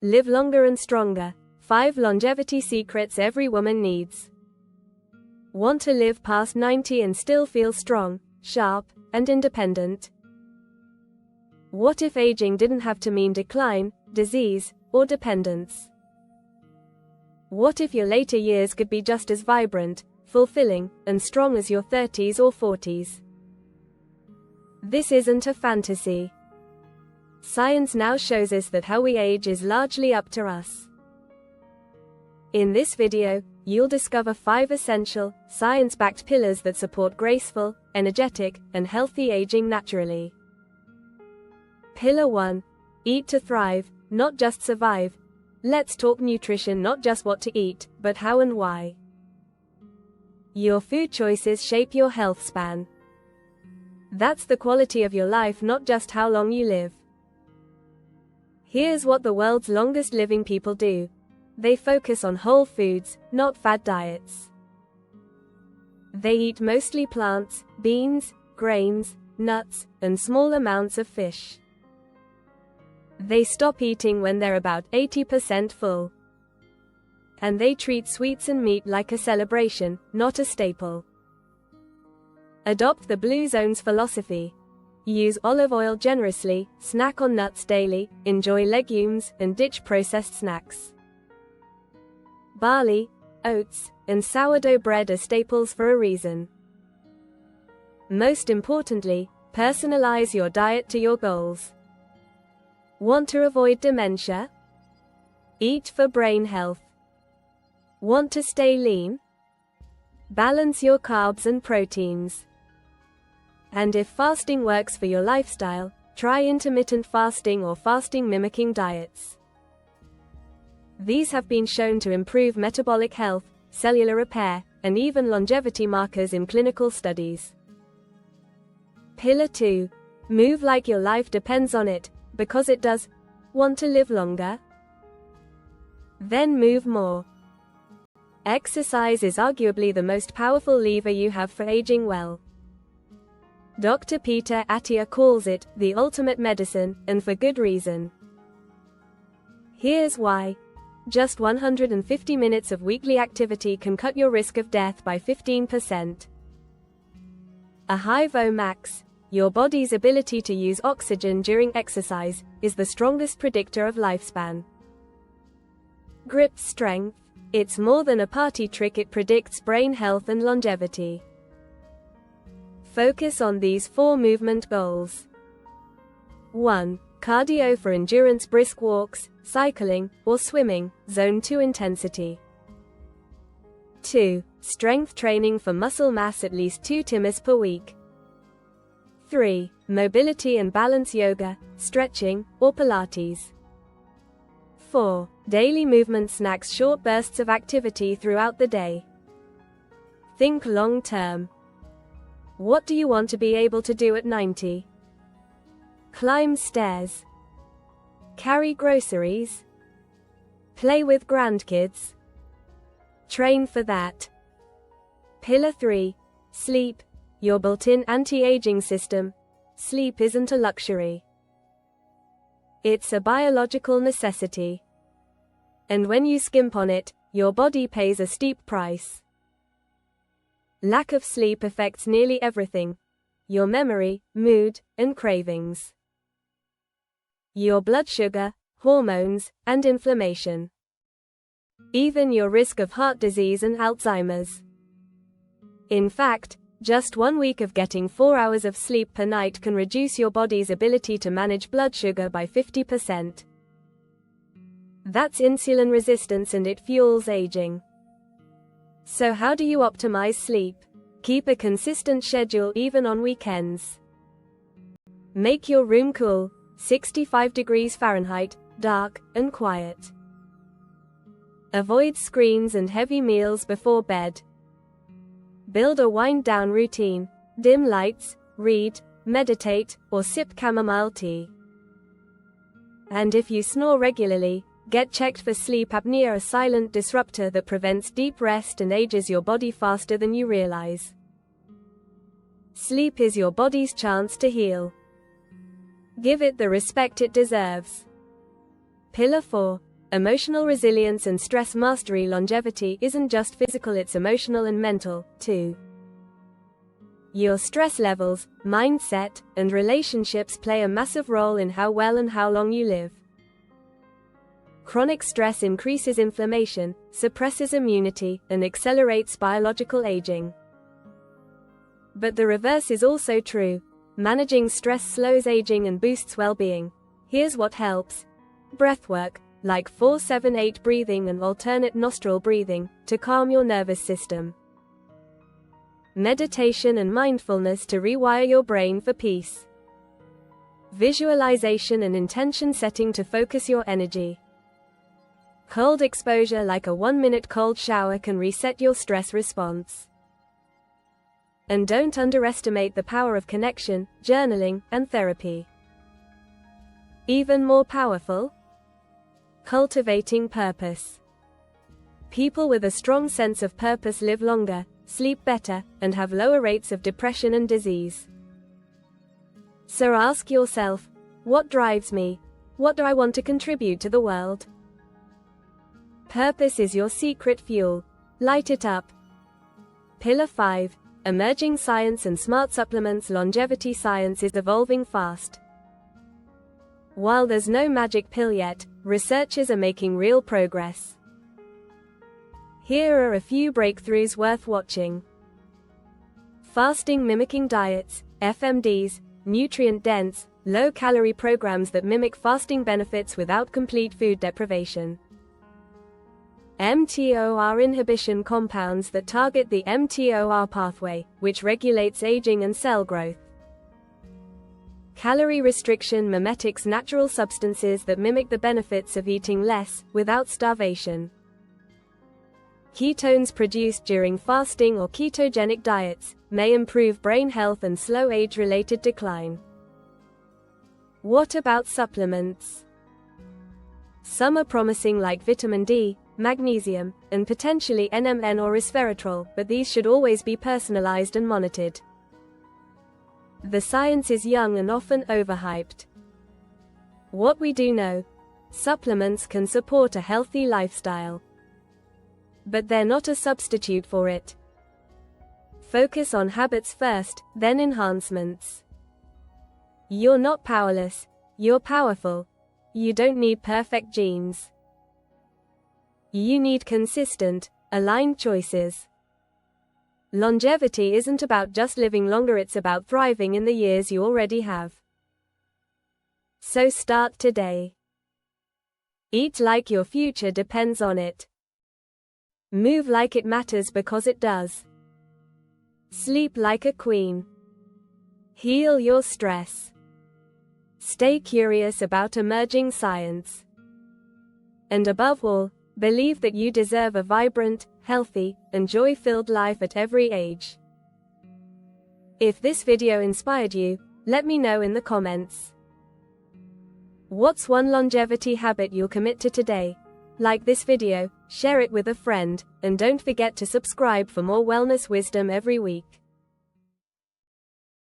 Live longer and stronger. 5 longevity secrets every woman needs. Want to live past 90 and still feel strong, sharp, and independent? What if aging didn't have to mean decline, disease, or dependence? What if your later years could be just as vibrant, fulfilling, and strong as your 30s or 40s? This isn't a fantasy. Science now shows us that how we age is largely up to us. In this video, you'll discover 5 essential, science-backed pillars that support graceful, energetic, and healthy aging naturally. Pillar 1. Eat to thrive, not just survive. Let's talk nutrition, not just what to eat, but how and why. Your food choices shape your health span. That's the quality of your life, not just how long you live. Here's what the world's longest living people do. They focus on whole foods, not fad diets. They eat mostly plants, beans, grains, nuts, and small amounts of fish. They stop eating when they're about 80% full. And they treat sweets and meat like a celebration, not a staple. Adopt the Blue Zones philosophy. Use olive oil generously, snack on nuts daily, enjoy legumes, and ditch processed snacks. Barley, oats, and sourdough bread are staples for a reason. Most importantly, personalize your diet to your goals. Want to avoid dementia? Eat for brain health. Want to stay lean? Balance your carbs and proteins. And if fasting works for your lifestyle, try intermittent fasting or fasting mimicking diets. These have been shown to improve metabolic health, cellular repair, and even longevity markers in clinical studies. Pillar 2. Move like your life depends on it, because it does. Want to live longer? Then move more. Exercise is arguably the most powerful lever you have for aging well. Dr. Peter Attia calls it the ultimate medicine, and for good reason. Here's why. Just 150 minutes of weekly activity can cut your risk of death by 15%. A high VO2max, your body's ability to use oxygen during exercise, is the strongest predictor of lifespan. Grip strength. It's more than a party trick, it predicts brain health and longevity. Focus on these 4 movement goals. 1. Cardio for endurance, brisk walks, cycling, or swimming, zone 2 intensity. 2. Strength training for muscle mass, at least 2 times per week. 3. Mobility and balance yoga, stretching, or Pilates. 4. Daily movement snacks, short bursts of activity throughout the day. Think long term. What do you want to be able to do at 90? Climb stairs. Carry groceries. Play with grandkids. Train for that. Pillar 3. Sleep. Your built-in anti-aging system. Sleep isn't a luxury. It's a biological necessity. And when you skimp on it, your body pays a steep price. Lack of sleep affects nearly everything. Your memory, mood, and cravings. Your blood sugar, hormones, and inflammation. Even your risk of heart disease and Alzheimer's. In fact, just 1 week of getting 4 hours of sleep per night can reduce your body's ability to manage blood sugar by 50%. That's insulin resistance, and it fuels aging. So how do you optimize sleep? Keep a consistent schedule even on weekends. Make your room cool, 65 degrees Fahrenheit, dark, and quiet. Avoid screens and heavy meals before bed. Build a wind-down routine. Dim lights, read, meditate, or sip chamomile tea. And if you snore regularly, get checked for sleep apnea, a silent disruptor that prevents deep rest and ages your body faster than you realize. Sleep is your body's chance to heal. Give it the respect it deserves. Pillar 4. Emotional resilience and stress mastery. Longevity isn't just physical, it's emotional and mental, too. Your stress levels, mindset, and relationships play a massive role in how well and how long you live. Chronic stress increases inflammation, suppresses immunity, and accelerates biological aging. But the reverse is also true. Managing stress slows aging and boosts well-being. Here's what helps. Breathwork, like 4-7-8 breathing and alternate nostril breathing, to calm your nervous system. Meditation and mindfulness to rewire your brain for peace. Visualization and intention setting to focus your energy. Cold exposure, like a 1-minute cold shower, can reset your stress response. And don't underestimate the power of connection, journaling, and therapy. Even more powerful? Cultivating purpose. People with a strong sense of purpose live longer, sleep better, and have lower rates of depression and disease. So ask yourself, what drives me? What do I want to contribute to the world? Purpose is your secret fuel. Light it up. Pillar 5. Emerging science and smart supplements. Longevity science is evolving fast. While there's no magic pill yet, researchers are making real progress. Here are a few breakthroughs worth watching. Fasting mimicking diets, FMDs, nutrient-dense, low-calorie programs that mimic fasting benefits without complete food deprivation. mTOR inhibition compounds that target the mTOR pathway, which regulates aging and cell growth. Calorie restriction mimetics natural substances that mimic the benefits of eating less, without starvation. Ketones produced during fasting or ketogenic diets may improve brain health and slow age-related decline. What about supplements? Some are promising, like vitamin D, magnesium, and potentially NMN or resveratrol, but these should always be personalized and monitored. The science is young and often overhyped. What we do know: supplements can support a healthy lifestyle. But they're not a substitute for it. Focus on habits first, then enhancements. You're not powerless, you're powerful. You don't need perfect genes. You need consistent, aligned choices. Longevity isn't about just living longer, it's about thriving in the years you already have. So start today. Eat like your future depends on it. Move like it matters, because it does. Sleep like a queen. Heal your stress. Stay curious about emerging science. And above all, believe that you deserve a vibrant, healthy, and joy-filled life at every age. If this video inspired you, let me know in the comments. What's one longevity habit you'll commit to today? Like this video, share it with a friend, and don't forget to subscribe for more wellness wisdom every week.